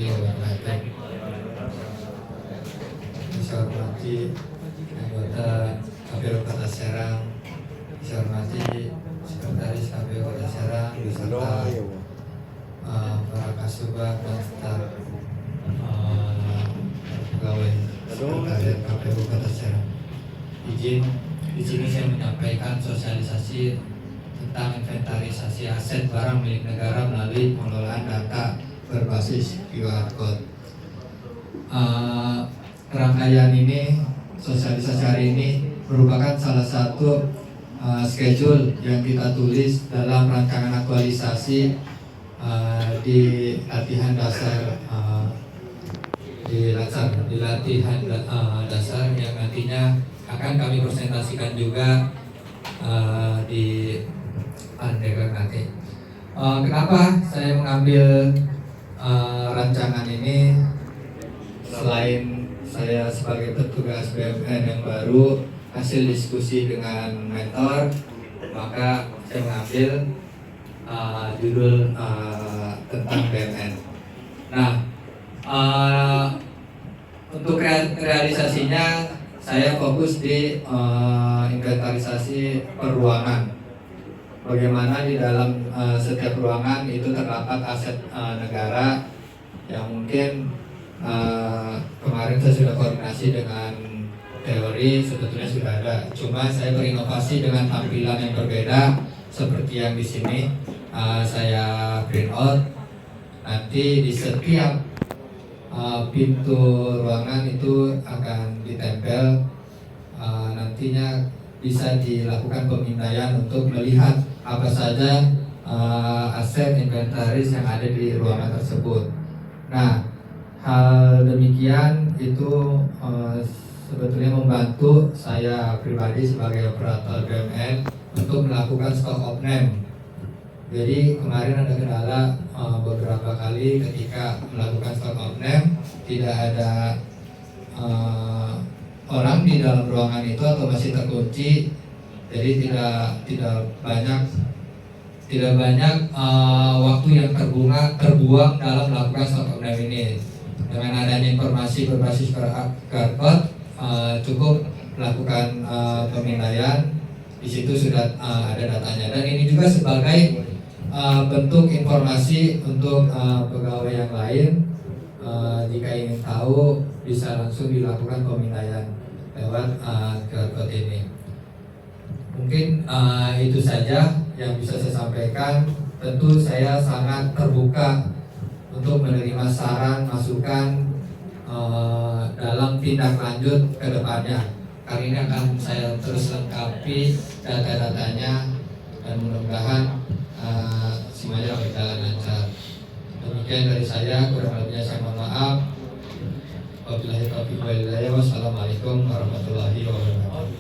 wabarakatuh. Saya hormati anggota KPU Kota Serang, saya hormati Sekretaris KPU Kota Serang beserta para kasubag dan staf pegawai Sekretariat KPU Kota Serang. Di sini saya menyampaikan sosialisasi tentang inventarisasi aset barang milik negara melalui pengelolaan data berbasis QR code. Rangkaian ini, sosialisasi hari ini merupakan salah satu schedule yang kita tulis dalam rancangan aktualisasi di latihan dasar dasar yang nantinya akan kami presentasikan juga di Pandeglang nanti. Kenapa saya mengambil rancangan ini? Selain saya sebagai petugas BUMN yang baru, hasil diskusi dengan mentor, maka saya mengambil judul tentang BUMN. Nah, untuk realisasinya saya fokus di inventarisasi peruangan. Bagaimana di dalam setiap ruangan itu terdapat aset negara yang mungkin kemarin saya sudah koordinasi dengan teori, sebetulnya sudah ada. Cuma saya berinovasi dengan tampilan yang berbeda seperti yang di sini. Saya print out. Nanti di setiap pintu ruangan itu akan ditempel. Nantinya bisa dilakukan pemindaian untuk melihat apa saja aset inventaris yang ada di ruangan tersebut. Nah, hal demikian itu sebetulnya membantu saya pribadi sebagai operator BUMN untuk melakukan stock of name. Jadi kemarin ada kendala beberapa kali ketika melakukan stock of name, tidak ada orang di dalam ruangan itu atau masih terkunci. Jadi tidak banyak waktu yang terbuang dalam melakukan stock of name ini. Dengan adanya informasi berbasis QR code, cukup melakukan pemindaian. Di situ sudah ada datanya, dan ini juga sebagai bentuk informasi untuk pegawai yang lain. Jika ingin tahu, bisa langsung dilakukan pemindaian lewat QR code ini. Mungkin itu saja yang bisa saya sampaikan. Tentu saya sangat terbuka untuk menerima saran, masukan dalam tindak lanjut ke depannya. Kali ini akan saya terus lengkapi data-datanya dan mudah-mudahan semuanya berjalan lancar. Demikian dari saya, kurang lebihnya saya mohon maaf. Wabillahi taufiq wal hidayah. Wassalamualaikum warahmatullahi wabarakatuh.